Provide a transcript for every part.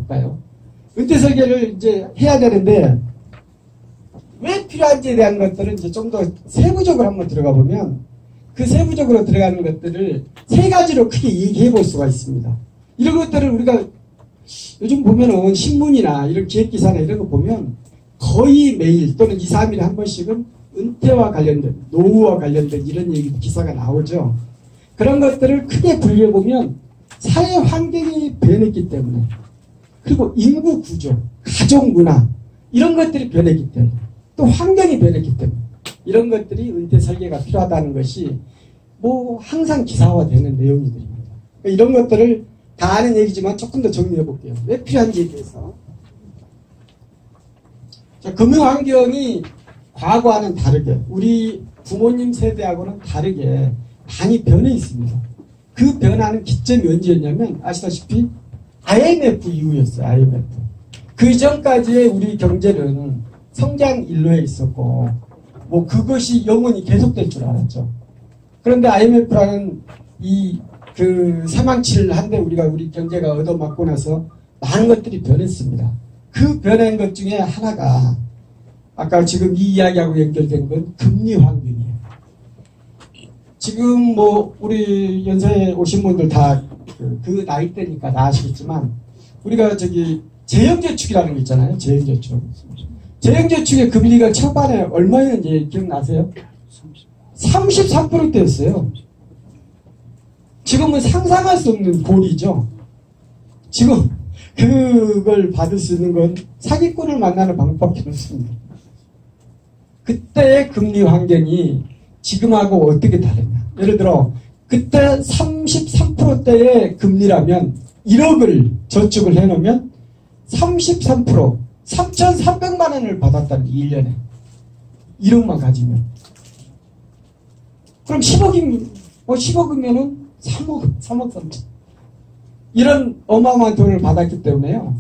볼까요? 은퇴 설계를 이제 해야 되는데 왜 필요한지에 대한 것들은 이제 좀 더 세부적으로 한번 들어가 보면 그 세부적으로 들어가는 것들을 세 가지로 크게 얘기해 볼 수가 있습니다. 이런 것들을 우리가 요즘 보면은 신문이나 이런 기획기사나 이런 거 보면 거의 매일 또는 2, 3일에 한 번씩은 은퇴와 관련된, 노후와 관련된 이런 얘기, 기사가 나오죠. 그런 것들을 크게 분류해보면 사회 환경이 변했기 때문에 그리고 인구 구조, 가족 문화 이런 것들이 변했기 때문에 또 환경이 변했기 때문에 이런 것들이 은퇴 설계가 필요하다는 것이 뭐 항상 기사화되는 내용들입니다. 이런 것들을 다 아는 얘기지만 조금 더 정리해 볼게요. 왜 필요한지에 대해서. 자, 금융환경이 과거와는 다르게 우리 부모님 세대하고는 다르게 많이 변해 있습니다. 그 변화는 기점이 언제였냐면 아시다시피 IMF 이후였어요. IMF. 그 이전까지의 우리 경제는 성장 일로에 있었고 뭐 그것이 영원히 계속될 줄 알았죠. 그런데 IMF라는 이 그 사망치를 한데 우리 경제가 얻어맞고 나서 많은 것들이 변했습니다. 그 변한 것 중에 하나가 아까 지금 이 이야기하고 연결된 건 금리 환경이에요. 지금 뭐 우리 연세에 오신 분들 다 그 나이대니까 다 아시겠지만 우리가 저기 재형저축이라는 거 있잖아요. 재형저축. 재형저축의 금리가 초반에 얼마였는지 기억나세요? 33%대였어요. 지금은 상상할 수 없는 고리죠. 지금 그걸 받을 수 있는 건 사기꾼을 만나는 방법밖에 없습니다. 그때의 금리 환경이 지금하고 어떻게 다르냐. 예를 들어 그때 33%대의 금리라면 1억을 저축을 해놓으면 33% 3,300만 원을 받았다는 1년에 1억만 가지면 그럼 10억이면은 3억 3천 이런 어마어마한 돈을 받았기 때문에요.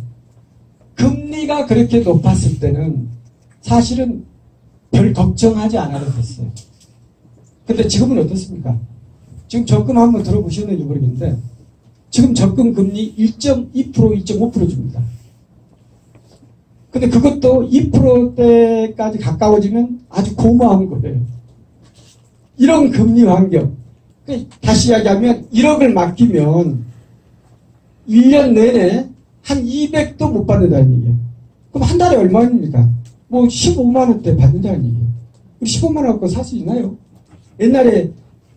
금리가 그렇게 높았을 때는 사실은 별 걱정하지 않아도 됐어요. 근데 지금은 어떻습니까? 지금 적금 한번 들어보셨는지 모르겠는데 지금 적금 금리 1.2% 2.5% 줍니다. 근데 그것도 2%대까지 가까워지면 아주 고마운 거예요. 이런 금리 환경. 다시 이야기하면 1억을 맡기면 1년 내내 한 200도 못 받는다는 얘기예요. 그럼 한 달에 얼마입니까? 뭐 15만 원대 받는다는 얘기예요. 15만 원 갖고 살 수 있나요? 옛날에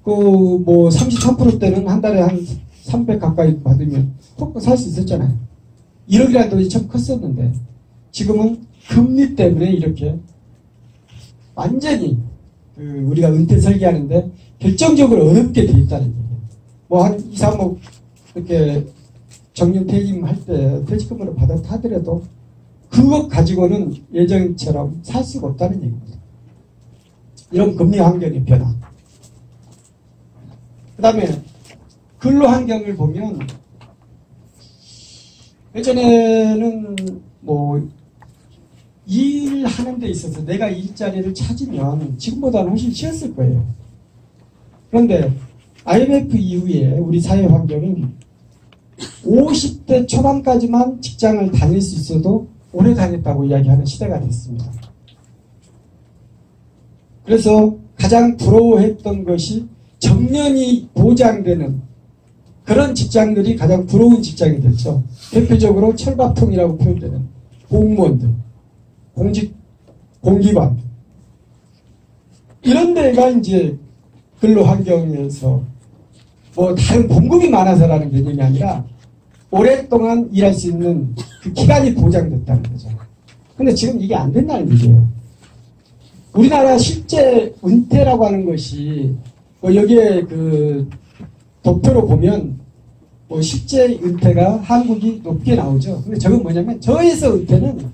그 뭐 33%대는 한 달에 한 300 가까이 받으면 살 수 있었잖아요. 1억이라는 돈이 참 컸었는데 지금은 금리 때문에 이렇게 완전히 우리가 은퇴 설계하는데 결정적으로 어렵게 돼 있다는 얘기예요. 뭐 한 2, 3억 이렇게 정년 퇴임할 때 퇴직금으로 하더라도 그것 가지고는 예전처럼 살 수가 없다는 얘기입니다. 이런 금리 환경의 변화. 그 다음에 근로 환경을 보면 예전에는 뭐 일하는 데 있어서 내가 일자리를 찾으면 지금보다는 훨씬 쉬웠을 거예요. 그런데 IMF 이후에 우리 사회 환경은 50대 초반까지만 직장을 다닐 수 있어도 오래 다녔다고 이야기하는 시대가 됐습니다. 그래서 가장 부러워했던 것이 정년이 보장되는 그런 직장들이 가장 부러운 직장이 됐죠. 대표적으로 철밥통이라고 표현되는 공무원들, 공기관 이런 데가 이제 근로 환경에서 뭐 다른 봉급이 많아서라는 개념이 아니라 오랫동안 일할 수 있는 그 기간이 보장됐다는 거죠. 근데 지금 이게 안 된다는 얘기예요. 우리나라 실제 은퇴라고 하는 것이 뭐 여기에 그 도표로 보면 뭐 실제 은퇴가 한국이 높게 나오죠. 근데 저건 뭐냐면 저에서 은퇴는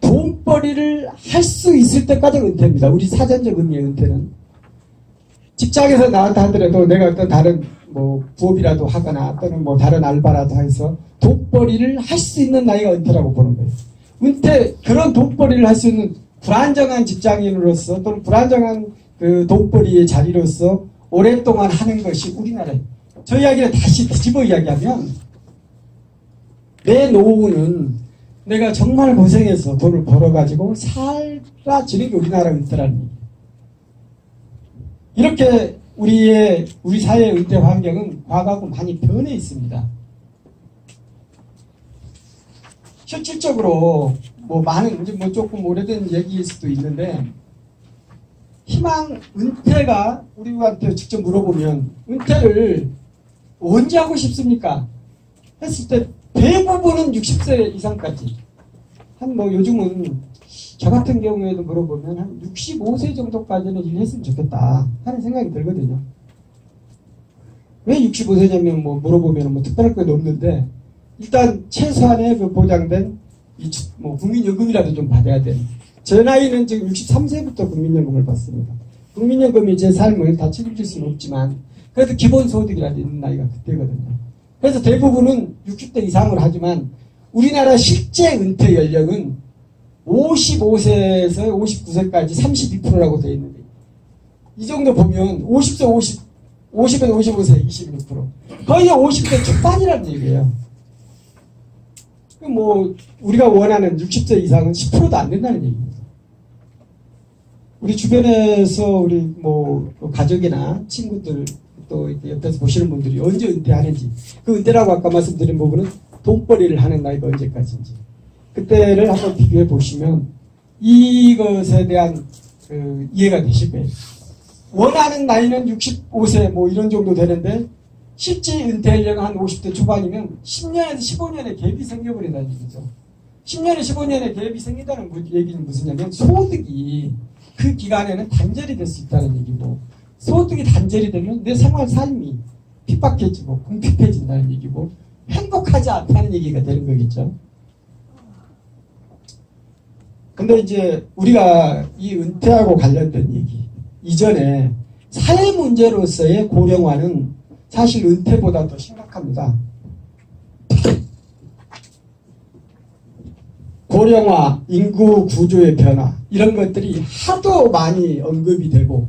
돈벌이를 할 수 있을 때까지 은퇴입니다. 우리 사전적 의미의 은퇴는. 직장에서 나왔다 하더라도 내가 어떤 다른 뭐 부업이라도 하거나 또는 뭐 다른 알바라도 해서 돈벌이를 할 수 있는 나이가 은퇴라고 보는 거예요. 은퇴, 그런 돈벌이를 할 수 있는 불안정한 직장인으로서 또는 불안정한 그 돈벌이의 자리로서 오랫동안 하는 것이 우리나라예요. 저 이야기를 다시 뒤집어 이야기하면 내 노후는 내가 정말 고생해서 돈을 벌어가지고 살아지는 게 우리나라 은퇴라는 얘기예요. 이렇게 우리 사회의 은퇴 환경은 과거하고 많이 변해 있습니다. 실질적으로 많은 이제 조금 오래된 얘기일 수도 있는데 희망 은퇴가 우리한테 직접 물어보면 은퇴를 언제 하고 싶습니까? 했을 때 대부분은 60세 이상까지 요즘은 저 같은 경우에도 물어보면 한 65세 정도까지는 일했으면 좋겠다 하는 생각이 들거든요. 왜 65세냐면 물어보면 특별할 것도 없는데 일단 최소한의 보장된 국민연금이라도 좀 받아야 돼요. 제 나이는 지금 63세부터 국민연금을 받습니다. 국민연금이 제 삶을 다 책임질 수는 없지만 그래도 기본소득이라도 있는 나이가 그때거든요. 그래서 대부분은 60대 이상을 하지만 우리나라 실제 은퇴 연령은 55세에서 59세까지 32%라고 되어 있는데 이 정도 보면 50에서 55세 26% 거의 50대 초반이라는 얘기예요. 우리가 원하는 60세 이상은 10%도 안 된다는 얘기입니다. 우리 주변에서 우리 가족이나 친구들 또 옆에서 보시는 분들이 언제 은퇴하는지 그 은퇴라고 아까 말씀드린 부분은 돈벌이를 하는 나이가 언제까지인지 그때를 한번 비교해 보시면 이것에 대한 이해가 되실 거예요. 원하는 나이는 65세 이런 정도 되는데 실제 은퇴 연령은 한 50대 초반이면 10년에서 15년의 갭이 생겨버린다는 얘기죠. 10년에 15년의 갭이 생긴다는 얘기는 무슨냐면 소득이 그 기간에는 단절이 될 수 있다는 얘기고 소득이 단절이 되면 내 생활 삶이 핍박해지고 궁핍해진다는 얘기고 행복하지 않다는 얘기가 되는 거겠죠. 근데 이제 우리가 이 은퇴하고 관련된 얘기 이전에 사회 문제로서의 고령화는 사실 은퇴보다 더 심각합니다. 고령화, 인구 구조의 변화 이런 것들이 하도 많이 언급이 되고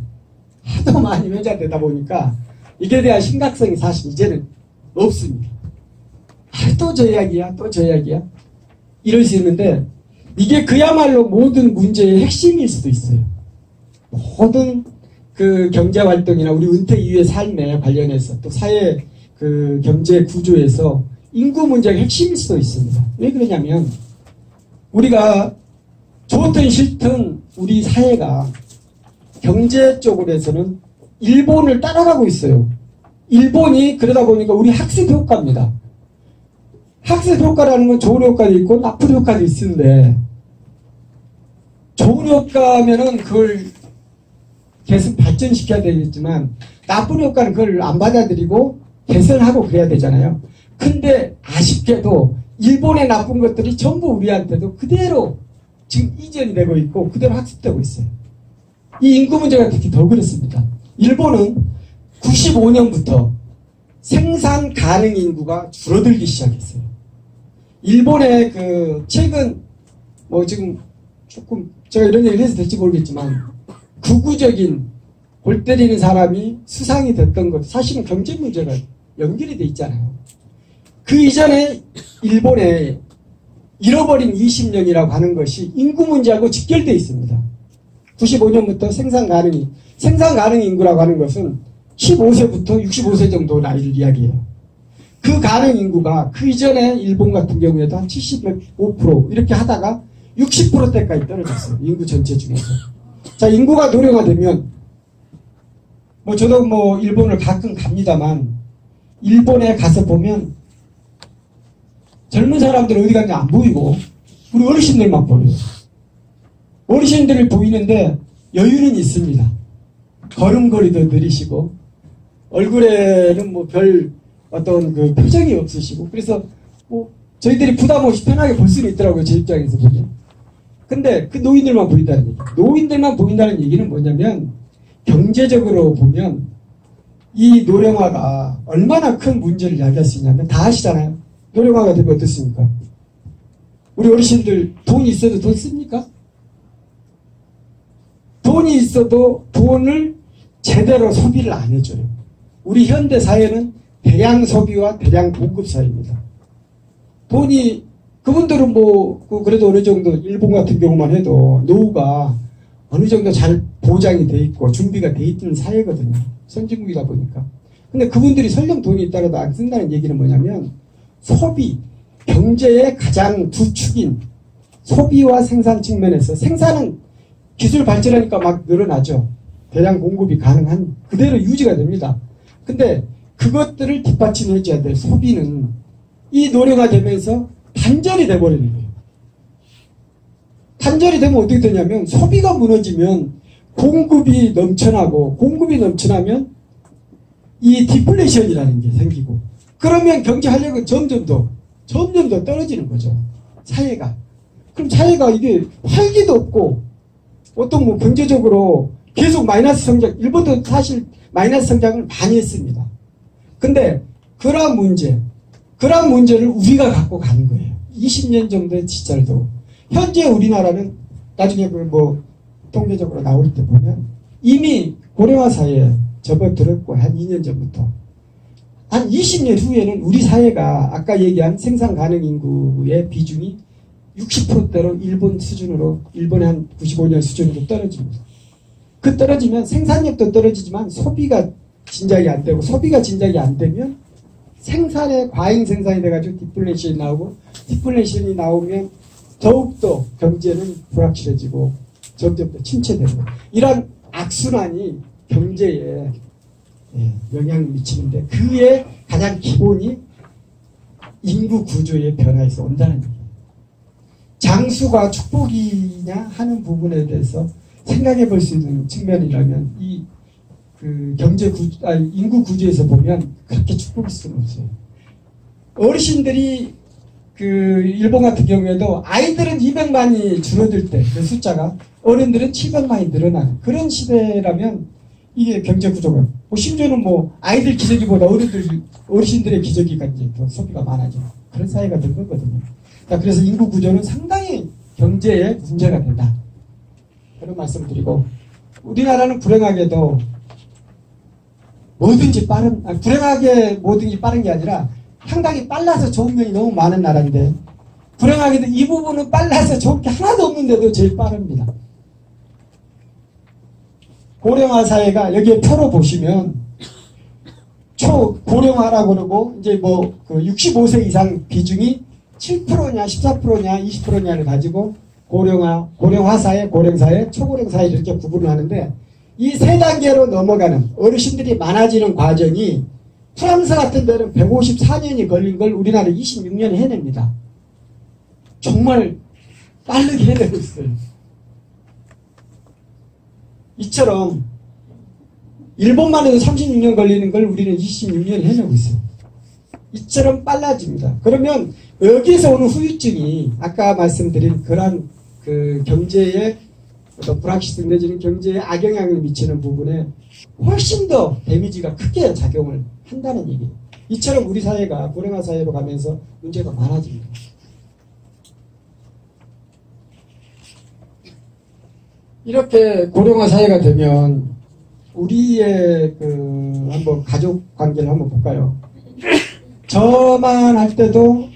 하도 많이 회자되다 보니까 이게 대한 심각성이 사실 이제는 없습니다. 또 저 이야기야 또 저 이야기야 이럴 수 있는데 이게 그야말로 모든 문제의 핵심일 수도 있어요. 모든 경제활동이나 우리 은퇴 이후의 삶에 관련해서 또 사회 경제 구조에서 인구 문제가 핵심일 수도 있습니다. 왜 그러냐면 우리가 좋든 싫든 우리 사회가 경제 쪽으로 해서는 일본을 따라가고 있어요. 일본이 그러다 보니까 우리 학습 효과입니다. 학습 효과라는 건 좋은 효과도 있고 나쁜 효과도 있는데 좋은 효과면은 그걸 계속 발전시켜야 되겠지만 나쁜 효과는 그걸 안 받아들이고 개선하고 그래야 되잖아요. 근데 아쉽게도 일본의 나쁜 것들이 전부 우리한테도 그대로 지금 이전이 되고 있고 그대로 학습되고 있어요. 이 인구 문제가 특히 더 그렇습니다. 일본은 95년부터 생산 가능 인구가 줄어들기 시작했어요. 일본의 최근 지금 조금 제가 이런 얘기를 해서 될지 모르겠지만 극우적인 골 때리는 사람이 수상이 됐던 것도 사실은 경제 문제가 연결이 돼 있잖아요. 그 이전에 일본의 잃어버린 20년이라고 하는 것이 인구 문제하고 직결되어 있습니다. 95년부터 생산 가능 인구라고 하는 것은 15세부터 65세 정도 나이를 이야기해요. 그 가능 인구가 그 이전에 일본 같은 경우에도 한 75% 이렇게 하다가 60%대까지 떨어졌어요. 인구 전체 중에서. 자, 인구가 노령화되면 저도 일본을 가끔 갑니다만 일본에 가서 보면 젊은 사람들 어디 갔는지 안 보이고 우리 어르신들만 보여요. 어르신들이 보이는데 여유는 있습니다. 걸음걸이도 느리시고 얼굴에는 별 어떤 표정이 없으시고 그래서 저희들이 부담 없이 편하게 볼 수는 있더라고요. 제 입장에서 보면. 근데 그 노인들만 보인다는 얘기. 노인들만 보인다는 얘기는 뭐냐면 경제적으로 보면 이 노령화가 얼마나 큰 문제를 야기할 수 있냐면 다 아시잖아요. 노령화가 되면 어떻습니까? 우리 어르신들 돈이 있어도 돈 씁니까? 돈이 있어도 돈을 제대로 소비를 안 해줘요. 우리 현대 사회는 대량 소비와 대량 공급 사회입니다. 돈이, 그분들은 뭐, 그래도 어느 정도, 일본 같은 경우만 해도 노후가 어느 정도 잘 보장이 돼 있고 준비가 돼 있는 사회거든요. 선진국이다 보니까. 근데 그분들이 설령 돈이 있다라도 안 쓴다는 얘기는 뭐냐면 소비, 경제의 가장 두 축인 소비와 생산 측면에서 생산은 기술 발전하니까 막 늘어나죠. 대량 공급이 가능한 그대로 유지가 됩니다. 근데 그것들을 뒷받침해 줘야 될 소비는 이 노래가 되면서 단절이 돼버리는 거예요. 단절이 되면 어떻게 되냐면 소비가 무너지면 공급이 넘쳐나고 공급이 넘쳐나면 이 디플레이션이라는 게 생기고 그러면 경제 활력은 점점 더 떨어지는 거죠. 사회가. 그럼 사회가 이게 활기도 없고 어떤 뭐 경제적으로 계속 마이너스 성장, 일본도 사실 마이너스 성장을 많이 했습니다. 근데 그러한 문제를 우리가 갖고 가는 거예요. 20년 정도의 시절도. 현재 우리나라는 나중에 뭐 통계적으로 나올 때 보면 이미 고령화 사회에 접어들었고 한 2년 전부터 한 20년 후에는 우리 사회가 아까 얘기한 생산 가능 인구의 비중이 60%대로 일본 수준으로 일본의 한 95년 수준으로 떨어집니다. 그 떨어지면 생산력도 떨어지지만 소비가 진작이 안 되고 소비가 진작이 안 되면 생산에 과잉 생산이 돼가지고 디플레이션이 나오고 디플레이션이 나오면 더욱더 경제는 불확실해지고 점점 더 침체되고 이런 악순환이 경제에 영향을 미치는데 그의 가장 기본이 인구 구조의 변화에서 온다는 얘기예요. 장수가 축복이냐 하는 부분에 대해서 생각해 볼 수 있는 측면이라면 이 인구 구조에서 보면 그렇게 축복일 수는 없어요. 어르신들이 일본 같은 경우에도 아이들은 200만이 줄어들 때 그 숫자가 어른들은 700만이 늘어나는 그런 시대라면 이게 경제 구조가 심지어는 뭐 아이들 기저귀보다 어르신들의 기저귀가 이제 더 소비가 많아져 그런 사회가 된 거거든요. 그래서 인구 구조는 상당히 경제에 문제가 된다. 그런 말씀을 드리고 우리나라는 불행하게도 불행하게 뭐든지 빠른 게 아니라 상당히 빨라서 좋은 면이 너무 많은 나라인데 불행하게도 이 부분은 빨라서 좋은 게 하나도 없는데도 제일 빠릅니다. 고령화 사회가 여기에 표로 보시면 초고령화라고 그러고 이제 뭐 65세 이상 비중이 7%냐 14%냐 20%냐를 가지고 고령화 사회, 고령사회, 초고령사회 이렇게 구분을 하는데 이 세 단계로 넘어가는 어르신들이 많아지는 과정이 프랑스 같은 데는 154년이 걸린 걸 우리나라 26년에 해냅니다. 정말 빠르게 해내고 있어요. 이처럼 일본만 해도 36년 걸리는 걸 우리는 26년에 해내고 있어요. 이처럼 빨라집니다. 그러면 여기서 오는 후유증이 아까 말씀드린 그런 경제에 불확실성 내지는 경제에 악영향을 미치는 부분에 훨씬 더 데미지가 크게 작용을 한다는 얘기예요. 이처럼 우리 사회가 고령화 사회로 가면서 문제가 많아집니다. 이렇게 고령화 사회가 되면 우리의 한번 가족 관계를 한번 볼까요? 저만 할 때도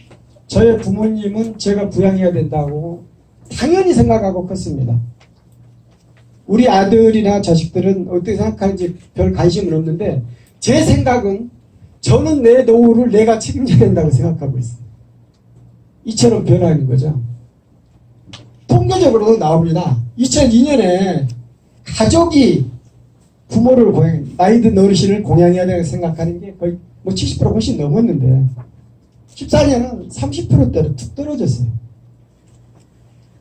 저의 부모님은 제가 부양해야 된다고 당연히 생각하고 컸습니다. 우리 아들이나 자식들은 어떻게 생각하는지 별 관심은 없는데 제 생각은 저는 내 노후를 내가 책임져야 된다고 생각하고 있어요. 이처럼 변화하는 거죠. 통계적으로도 나옵니다. 2002년에 가족이 부모를 나이 든 어르신을 공양해야 된다고 생각하는 게 거의 70% 훨씬 넘었는데 14년은 30%대로 툭 떨어졌어요.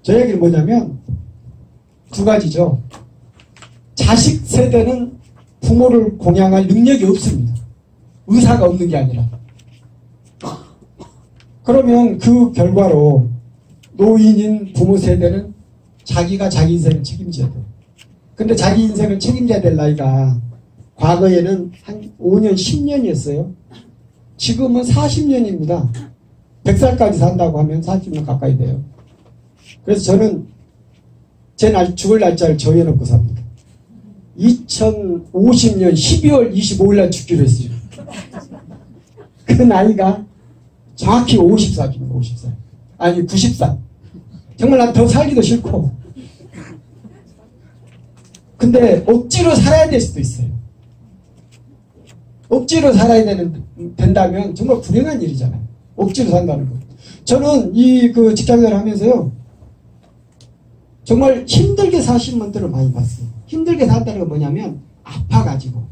저 얘기는 뭐냐면 두 가지죠. 자식 세대는 부모를 공양할 능력이 없습니다. 의사가 없는 게 아니라. 그러면 그 결과로 노인인 부모 세대는 자기가 자기 인생을 책임져야 돼요. 근데 자기 인생을 책임져야 될 나이가 과거에는 한 5년, 10년이었어요. 지금은 40년입니다. 100살까지 산다고 하면 40년 가까이 돼요. 그래서 저는 제 죽을 날짜를 정해놓고 삽니다. 2050년 12월 25일 날 죽기로 했어요. 그 나이가 정확히 54입니다. 54. 아니 94. 정말 난 더 살기도 싫고. 근데 억지로 살아야 될 수도 있어요. 억지로 살아야 된다면 정말 불행한 일이잖아요. 억지로 산다는 거. 저는 이 그 직장생활을 하면서요. 정말 힘들게 사신 분들을 많이 봤어요. 힘들게 산다는 건 뭐냐면 아파가지고.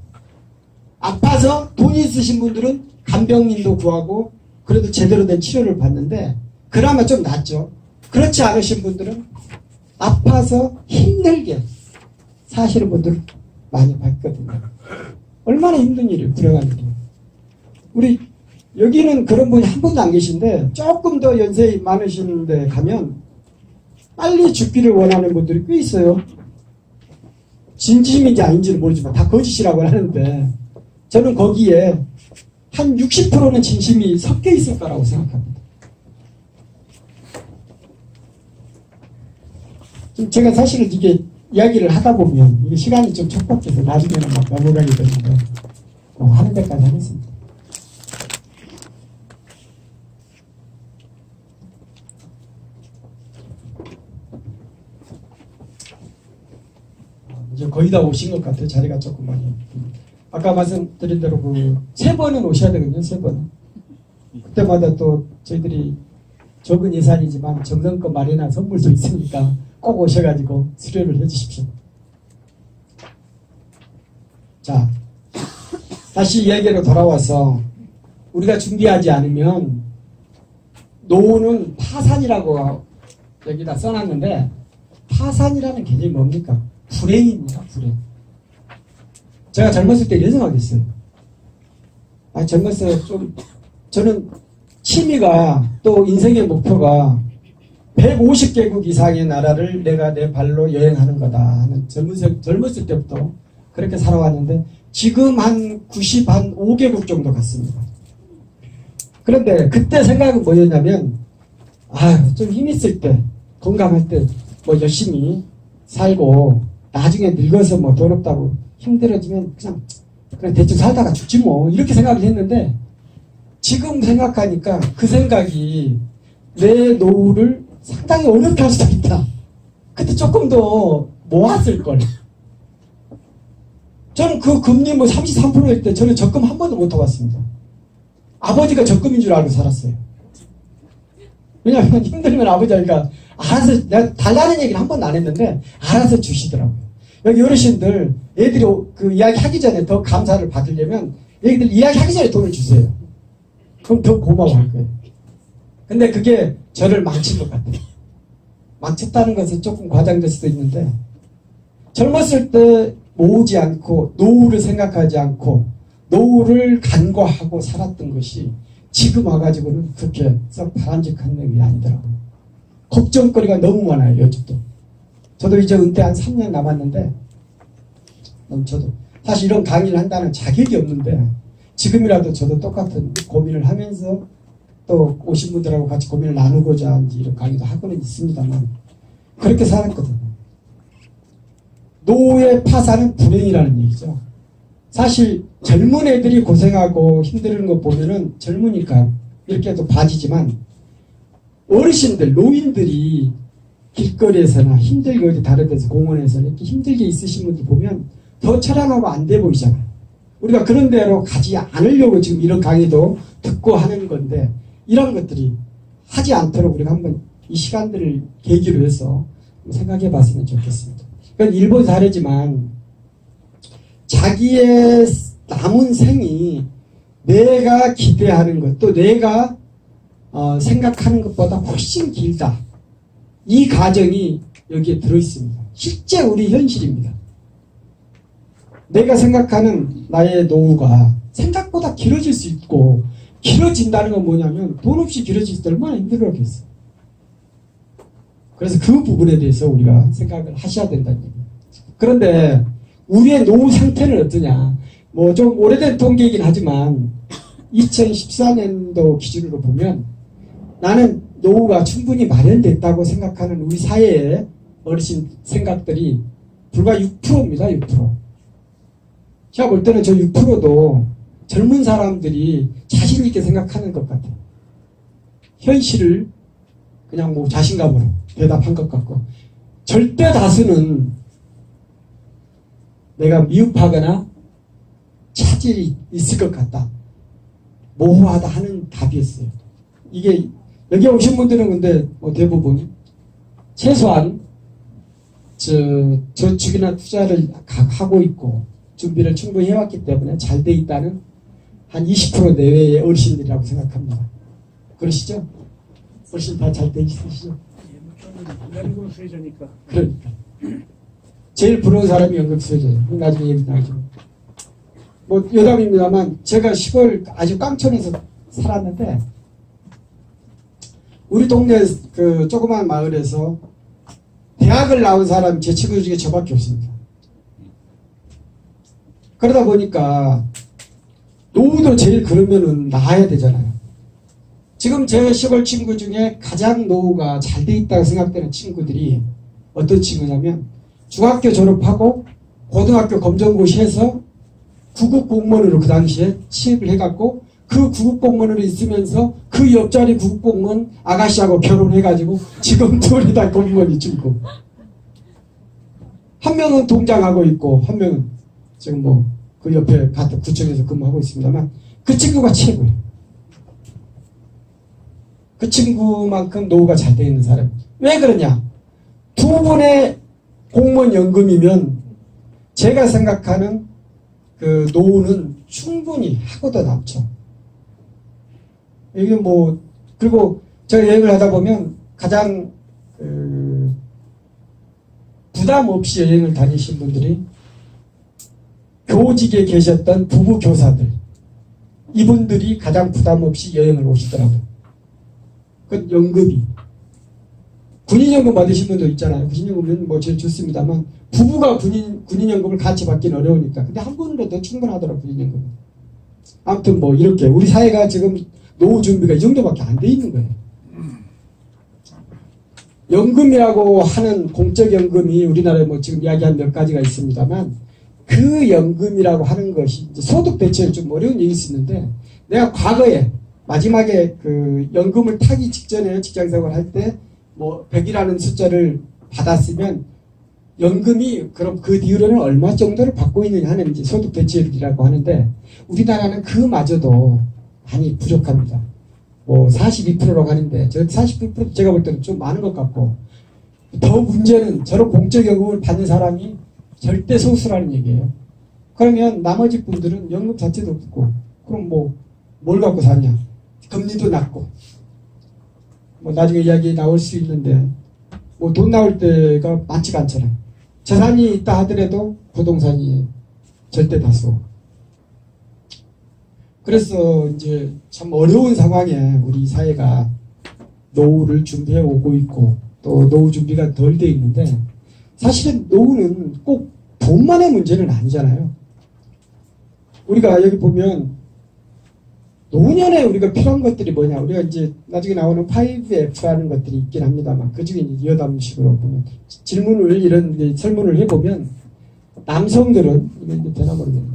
아파서 돈이 있으신 분들은 간병인도 구하고 그래도 제대로 된 치료를 받는데 그나마 좀 낫죠. 그렇지 않으신 분들은 아파서 힘들게 사시는 분들 많이 봤거든요. 얼마나 힘든 일이에요. 불행한 일이에요. 우리 여기는 그런 분이 한 분도 안 계신데 조금 더 연세 많으신 데 가면 빨리 죽기를 원하는 분들이 꽤 있어요. 진심인지 아닌지는 모르지만 다 거짓이라고 하는데 저는 거기에 한 60%는 진심이 섞여 있을 거라고 생각합니다. 제가 사실은 이게 이야기를 하다 보면 이게 시간이 좀 촉박해서 나중에는 막 넘어가게 되는데 하는 데까지 하겠습니다. 이제 거의 다 오신 것 같아요. 자리가 조금 많이. 아까 말씀드린 대로 그 3번은 오셔야 되거든요. 3번은. 그때마다 또 저희들이 적은 예산이지만 정성껏 마련한 선물도 있으니까 꼭 오셔가지고 수료를 해주십시오. 자, 다시 이야기로 돌아와서 우리가 준비하지 않으면 노후는 파산이라고 여기다 써놨는데 파산이라는 개념이 뭡니까? 불행입니다. 불행. 제가 젊었을 때 이런 생각했어요. 젊었을 좀 저는 취미가 또 인생의 목표가 150개국 이상의 나라를 내가 내 발로 여행하는 거다 하는 젊었을 때부터 그렇게 살아왔는데 지금 한 95개국 정도 갔습니다. 그런데 그때 생각은 뭐였냐면 좀 힘있을 때 건강할 때 뭐 열심히 살고 나중에 늙어서 뭐 더럽다고 힘들어지면 그냥 대충 살다가 죽지 뭐 이렇게 생각을 했는데 지금 생각하니까 그 생각이 내 노후를 상당히 어렵게 할 수도 있다. 그때 조금 더 모았을걸. 저는 그 금리 뭐 33%일 때 저는 적금 한 번도 못 타봤습니다. 아버지가 적금인 줄 알고 살았어요. 왜냐하면 힘들면 아버지가 알아서, 내가 달라는 얘기를 한 번도 안 했는데 알아서 주시더라고요. 여기 어르신들 애들이 그 이야기 하기 전에 더 감사를 받으려면 애들 이야기 하기 전에 돈을 주세요. 그럼 더 고마워할 거예요. 근데 그게 저를 망친 것 같아요. 망쳤다는 것은 조금 과장될 수도 있는데 젊었을 때 모으지 않고 노후를 생각하지 않고 노후를 간과하고 살았던 것이 지금 와가지고는 그렇게 썩 바람직한 내용이 아니더라고요. 걱정거리가 너무 많아요. 요즘도. 저도 이제 은퇴 한 3년 남았는데 저도 사실 이런 강의를 한다는 자격이 없는데 지금이라도 저도 똑같은 고민을 하면서 또 오신 분들하고 같이 고민을 나누고자 이런 강의도 하고는 있습니다만 그렇게 살았거든요. 노후의 파산은 불행이라는 얘기죠. 사실 젊은 애들이 고생하고 힘드는 거 보면은 젊으니까 이렇게 또 봐지지만 어르신들, 노인들이 길거리에서나 힘들게 어디 다른 데서 공원에서 이렇게 힘들게 있으신 분들 보면 더 처량하고 안 돼 보이잖아요. 우리가 그런 데로 가지 않으려고 지금 이런 강의도 듣고 하는 건데 이런 것들이 하지 않도록 우리가 한번 이 시간들을 계기로 해서 생각해 봤으면 좋겠습니다. 그건 일본 사례지만 자기의 남은 생이 내가 기대하는 것, 또 내가 생각하는 것보다 훨씬 길다. 이 가정이 여기에 들어있습니다. 실제 우리 현실입니다. 내가 생각하는 나의 노후가 생각보다 길어질 수 있고 길어진다는 건 뭐냐면 돈 없이 길어질 때 얼마나 힘들었겠어요. 그래서 그 부분에 대해서 우리가 생각을 하셔야 된다는 얘기예요. 그런데 우리의 노후 상태는 어떠냐. 뭐 좀 오래된 통계이긴 하지만 2014년도 기준으로 보면 나는 노후가 충분히 마련됐다고 생각하는 우리 사회의 어르신 생각들이 불과 6%입니다. 6%. 제가 볼 때는 저 6%도 젊은 사람들이 자신 있게 생각하는 것 같아요. 현실을 그냥 뭐 자신감으로 대답한 것 같고, 절대 다수는 내가 미흡하거나 차질이 있을 것 같다, 모호하다 하는 답이었어요. 이게 여기 오신 분들은 근데 뭐 대부분 최소한 저축이나 투자를 하고 있고 준비를 충분히 해왔기 때문에 잘 돼 있다는 한 20% 내외의 어르신들이라고 생각합니다. 그러시죠? 어르신 다 잘 돼 있으시죠? 연금수혜자니까. 그러니까 제일 부러운 사람이 연금수혜자예요. 나중에 얘기 나오죠. 뭐 여담입니다만 제가 시골 아주 깡촌에서 살았는데, 우리 동네 그 조그만 마을에서 대학을 나온 사람 제 친구 중에 저밖에 없습니다. 그러다 보니까 노후도 제일 그러면은 나아야 되잖아요. 지금 제 시골 친구 중에 가장 노후가 잘 돼 있다고 생각되는 친구들이 어떤 친구냐면, 중학교 졸업하고 고등학교 검정고시해서 구급 공무원으로 그 당시에 취업을 해갖고, 그 구급 공무원으로 있으면서 그 옆자리 구급 공무원 아가씨하고 결혼해가지고 지금 둘이 다 공무원이 줄고, 한 명은 동장하고 있고 한 명은 지금 뭐 그 옆에 같은 구청에서 근무하고 있습니다만, 그 친구가 최고예요. 그 친구만큼 노후가 잘 되어 있는 사람. 왜 그러냐? 두 분의 공무원 연금이면 제가 생각하는 그 노후는 충분히 하고도 남죠. 이게 뭐, 그리고 제가 여행을 하다 보면 가장 부담 없이 여행을 다니신 분들이 교직에 계셨던 부부 교사들, 이분들이 가장 부담 없이 여행을 오시더라고요. 그 연금이, 군인연금 받으신 분도 있잖아요. 군인연금은 뭐 제일 좋습니다만, 부부가 군인연금을 같이 받기는 어려우니까. 근데 한 분으로도 충분하더라고요, 군인연금은. 아무튼 뭐 이렇게 우리 사회가 지금 노후 준비가 이 정도밖에 안 돼 있는 거예요. 연금이라고 하는 공적연금이 우리나라에 뭐 지금 이야기한 몇 가지가 있습니다만, 그 연금이라고 하는 것이 이제 소득 대체는 좀 어려운 얘기일 수 있는데, 내가 과거에 마지막에 그 연금을 타기 직전에 직장생활 할 때 뭐 100이라는 숫자를 받았으면 연금이 그럼 그 뒤로는 얼마 정도를 받고 있느냐 하는 이제 소득 대체율이라고 하는데, 우리나라는 그마저도 많이 부족합니다. 뭐 42%라고 하는데, 저 42% 제가 볼 때는 좀 많은 것 같고, 더 문제는 저런 공적연금을 받는 사람이 절대 소수라는 얘기예요. 그러면 나머지 분들은 연금 자체도 없고, 그럼 뭐 뭘 갖고 사냐? 금리도 낮고, 뭐 나중에 이야기 나올 수 있는데, 뭐 돈 나올 때가 많지가 않잖아요. 재산이 있다 하더라도 부동산이 절대 다수. 그래서 이제 참 어려운 상황에 우리 사회가 노후를 준비해 오고 있고, 또 노후 준비가 덜 돼 있는데, 사실은 노후는 꼭 돈만의 문제는 아니잖아요. 우리가 여기 보면 노년에 우리가 필요한 것들이 뭐냐, 우리가 이제 나중에 나오는 5F라는 것들이 있긴 합니다만, 그 중에 이어담식으로 보면 질문을 이런 설문을 해보면, 남성들은 이게 되나 모르겠네.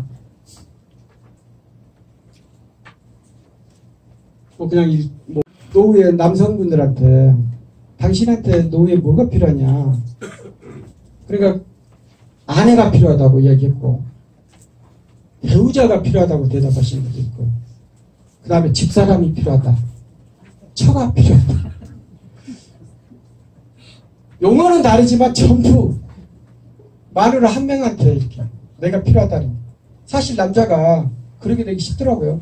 뭐 그냥 뭐 노후에 남성분들한테 당신한테 노후에 뭐가 필요하냐, 그러니까 아내가 필요하다고 이야기했고, 배우자가 필요하다고 대답하시는 분도 있고, 그 다음에 집사람이 필요하다, 처가 필요하다. 용어는 다르지만 전부 마누라 한 명한테 이렇게 내가 필요하다는. 사실 남자가 그렇게 되기 쉽더라고요.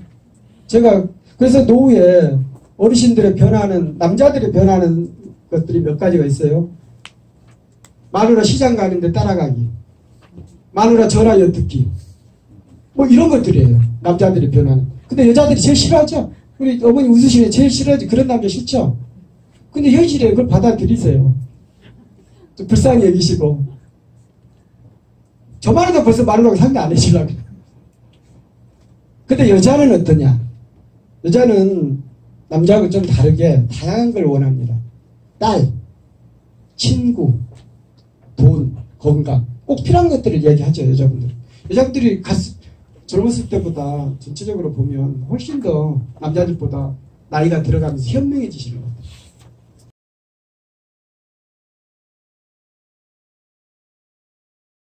제가 그래서 노후에 어르신들의 변화는, 남자들의 변화는 것들이 몇 가지가 있어요. 마누라 시장 가는데 따라가기, 마누라 전화 엿듣기, 뭐 이런 것들이에요. 남자들의 변화는. 근데 여자들이 제일 싫어하죠. 우리 어머니 웃으시네. 제일 싫어하지. 그런 남자 싫죠. 근데 현실에 그걸 받아들이세요. 좀 불쌍히 여기시고. 저만 해도 벌써 마누라하고 상대 안 해주려고. 근데 여자는 어떠냐? 여자는 남자하고 좀 다르게 다양한 걸 원합니다. 딸, 친구, 돈, 건강, 꼭 필요한 것들을 얘기하죠. 여자분들이 젊었을 때보다 전체적으로 보면 훨씬 더 남자들보다 나이가 들어가면서 현명해지시는 겁니다.